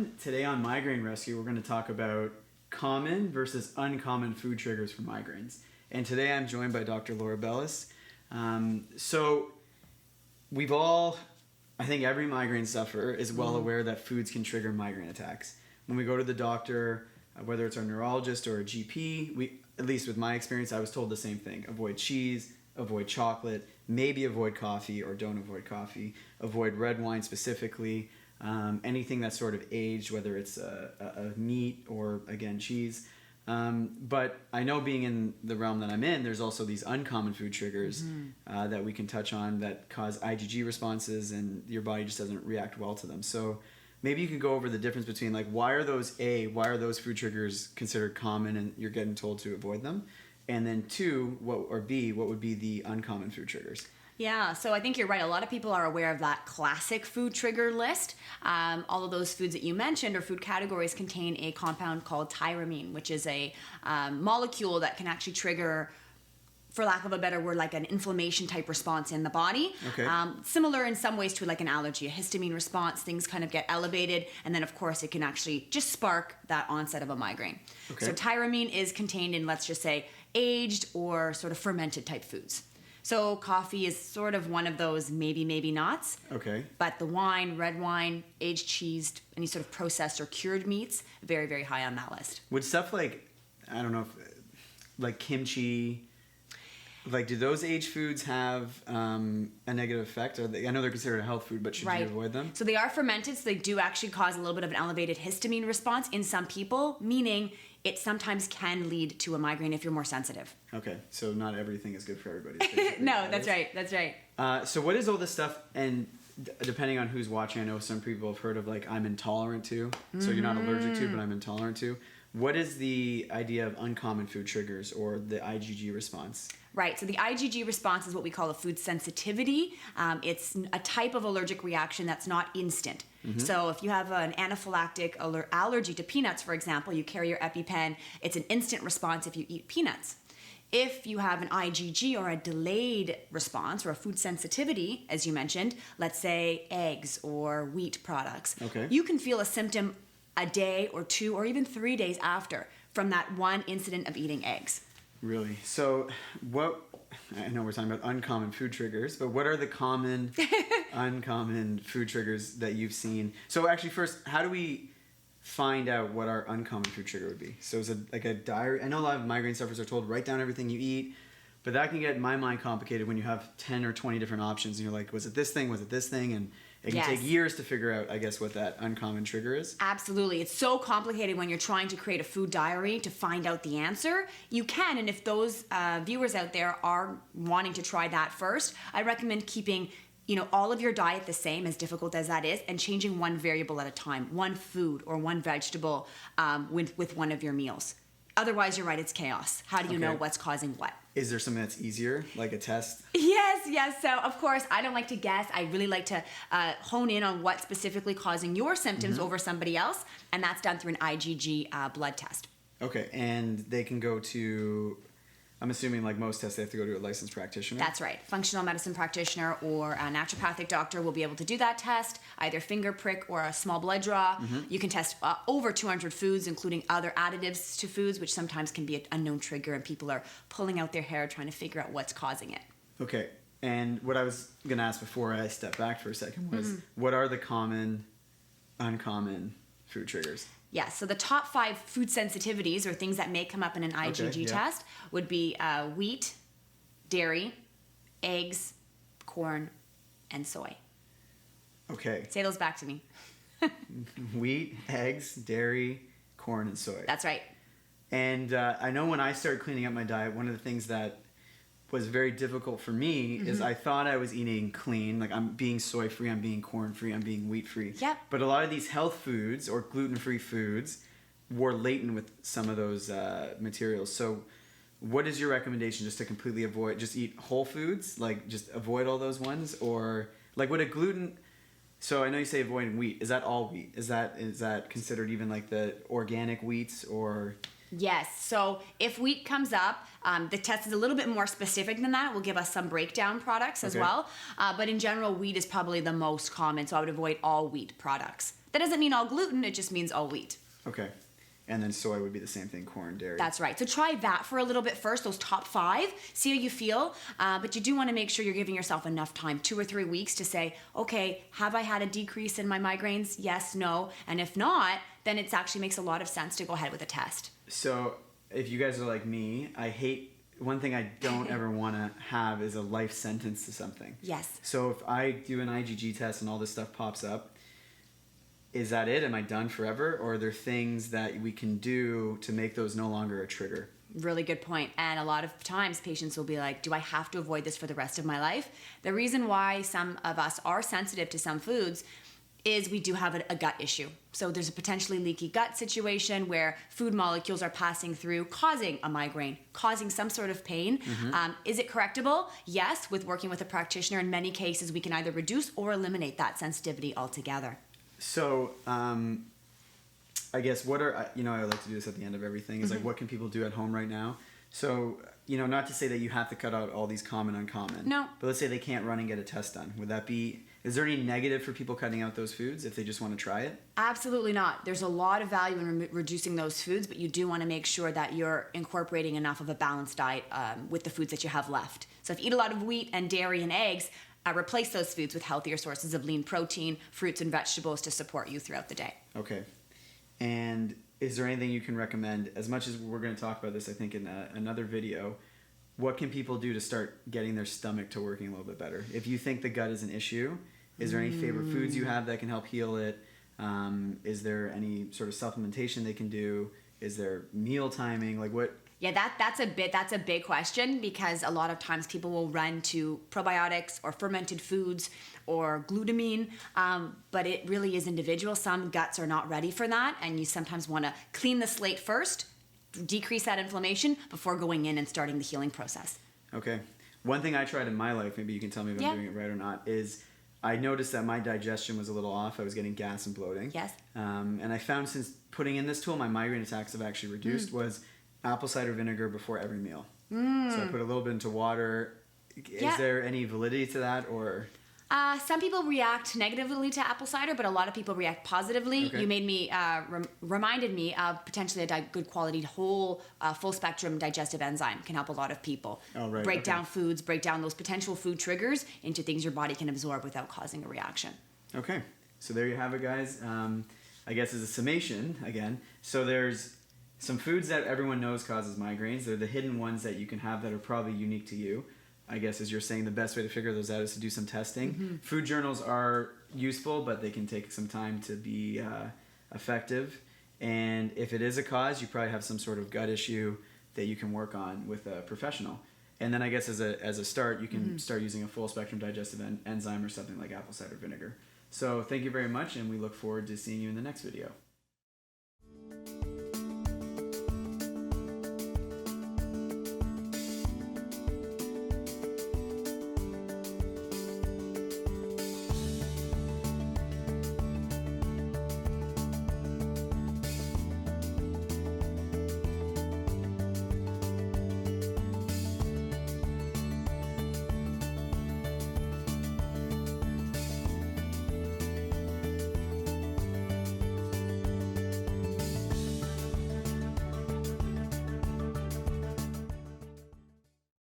everyone. Today on Migraine Rescue, we're going to talk about common versus uncommon food triggers for migraines. And today I'm joined by Dr. Laura Belus. So we've all, I think every migraine sufferer is well aware that foods can trigger migraine attacks. When we go to the doctor, whether it's our neurologist or a GP, at least with my experience, I was told the same thing. Avoid cheese, avoid chocolate, maybe avoid coffee or don't avoid coffee, avoid red wine specifically, anything that's sort of aged, whether it's a meat or, again, cheese. But I know being in the realm that I'm in, there's also these uncommon food triggers that we can touch on that cause IgG responses and your body just doesn't react well to them. So maybe you could go over the difference between why are those food triggers considered common and you're getting told to avoid them? And then two, what would be the uncommon food triggers? Yeah, so I think you're right. A lot of people are aware of that classic food trigger list. All of those foods that you mentioned or food categories contain a compound called tyramine, which is a molecule that can actually trigger, for lack of a better word, like an inflammation type response in the body. Okay. Similar in some ways to like an allergy, a histamine response. Things kind of get elevated, and then of course it can actually just spark that onset of a migraine. Okay. So tyramine is contained in, let's just say, aged or sort of fermented type foods. So coffee is sort of one of those maybe nots. Okay. But the wine, red wine, aged cheese, any sort of processed or cured meats, very, very high on that list. Would stuff like, I don't know, like kimchi, do those aged foods have a negative effect? I know they're considered a health food, but should you avoid them? So they are fermented, so they do actually cause a little bit of an elevated histamine response in some people, meaning it sometimes can lead to a migraine if you're more sensitive. Okay, so not everything is good for everybody. No, that's right. So what is all this stuff, and depending on who's watching, I know some people have heard of I'm intolerant to, so you're not allergic to, but I'm intolerant to. What is the idea of uncommon food triggers or the IgG response? Right, so the IgG response is what we call a food sensitivity. It's a type of allergic reaction that's not instant. Mm-hmm. So if you have an anaphylactic allergy to peanuts, for example, you carry your EpiPen, it's an instant response if you eat peanuts. If you have an IgG or a delayed response or a food sensitivity, as you mentioned, let's say eggs or wheat products, you can feel a symptom a day or 2 or even 3 days after from that one incident of eating eggs. Really? So I know we're talking about uncommon food triggers, but what are the common, uncommon food triggers that you've seen? So actually first, how do we find out what our uncommon food trigger would be? So is it like a diary? I know a lot of migraine sufferers are told, write down everything you eat, but that can get, in my mind, complicated when you have 10 or 20 different options and you're like, was it this thing? Was it this thing? And it can take years to figure out, I guess, what that uncommon trigger is. Absolutely. It's so complicated when you're trying to create a food diary to find out the answer. You can, and if those viewers out there are wanting to try that first, I recommend keeping all of your diet the same, as difficult as that is, and changing one variable at a time, one food or one vegetable with one of your meals. Otherwise, you're right, it's chaos. How do you know what's causing what? Is there something that's easier, like a test? Yes. So, of course, I don't like to guess. I really like to hone in on what's specifically causing your symptoms over somebody else, and that's done through an IgG blood test. Okay, and they can go to, I'm assuming like most tests, they have to go to a licensed practitioner? That's right. Functional medicine practitioner or a naturopathic doctor will be able to do that test, either finger prick or a small blood draw. Mm-hmm. You can test over 200 foods, including other additives to foods, which sometimes can be an unknown trigger, and people are pulling out their hair trying to figure out what's causing it. Okay, and what I was going to ask before I stepped back for a second was, what are the common, uncommon food triggers? Yeah, so the top 5 food sensitivities or things that may come up in an IgG test would be wheat, dairy, eggs, corn, and soy. Okay. Say those back to me. Wheat, eggs, dairy, corn, and soy. That's right. And I know when I started cleaning up my diet, one of the things that was very difficult for me is I thought I was eating clean, like I'm being soy free, I'm being corn free, I'm being wheat free. Yep. But a lot of these health foods or gluten-free foods were latent with some of those materials. So what is your recommendation, just to completely avoid, just eat whole foods, like just avoid all those ones? Or like would a gluten, so I know you say avoiding wheat, is that all wheat? Is that considered even like the organic wheats or? Yes. So if wheat comes up, the test is a little bit more specific than that. It will give us some breakdown products as well. But in general, wheat is probably the most common. So I would avoid all wheat products. That doesn't mean all gluten, it just means all wheat. Okay. And then soy would be the same thing, corn, dairy. That's right. So try that for a little bit first, those top 5, see how you feel. But you do want to make sure you're giving yourself enough time, 2 or 3 weeks, to say, okay, have I had a decrease in my migraines? Yes, no. And if not, then it actually makes a lot of sense to go ahead with a test. So if you guys are like me, one thing I don't ever want to have is a life sentence to something. Yes. So if I do an IgG test and all this stuff pops up, is that it? Am I done forever? Or are there things that we can do to make those no longer a trigger? Really good point. And a lot of times patients will be like, do I have to avoid this for the rest of my life? The reason why some of us are sensitive to some foods is we do have a gut issue. So there's a potentially leaky gut situation where food molecules are passing through, causing a migraine, causing some sort of pain. Is it correctable? Yes, with working with a practitioner. In many cases, we can either reduce or eliminate that sensitivity altogether. So, I guess I like to do this at the end of everything, is like, what can people do at home right now? So, not to say that you have to cut out all these common, uncommon. No. But let's say they can't run and get a test done. Is there any negative for people cutting out those foods if they just want to try it? Absolutely not. There's a lot of value in reducing those foods, but you do want to make sure that you're incorporating enough of a balanced diet with the foods that you have left. So if you eat a lot of wheat and dairy and eggs, replace those foods with healthier sources of lean protein, fruits and vegetables to support you throughout the day. Okay. And is there anything you can recommend, as much as we're going to talk about this, I think, in another video, what can people do to start getting their stomach to working a little bit better? If you think the gut is an issue, is there any favorite foods you have that can help heal it? Is there any sort of supplementation they can do? Is there meal timing? Like what? Yeah, that's a big question, because a lot of times people will run to probiotics or fermented foods or glutamine, but it really is individual. Some guts are not ready for that, and you sometimes want to clean the slate first, decrease that inflammation before going in and starting the healing process. Okay. One thing I tried in my life, maybe you can tell me if I'm doing it right or not, is I noticed that my digestion was a little off. I was getting gas and bloating. Yes. And I found, since putting in this tool, my migraine attacks have actually reduced, was apple cider vinegar before every meal. So I put a little bit into water. Is there any validity to that, or? Some people react negatively to apple cider, but a lot of people react positively. Okay. You made me reminded me of potentially a good quality whole full spectrum digestive enzyme can help a lot of people. Oh, right. Break down foods, break down those potential food triggers into things your body can absorb without causing a reaction. Okay, so there you have it, guys. I guess as a summation again, so there's some foods that everyone knows causes migraines. They're the hidden ones that you can have that are probably unique to you. I guess, as you're saying, the best way to figure those out is to do some testing. Food journals are useful, but they can take some time to be effective. And if it is a cause, you probably have some sort of gut issue that you can work on with a professional. And then I guess as a start, you can start using a full spectrum digestive enzyme or something like apple cider vinegar. So thank you very much, and we look forward to seeing you in the next video.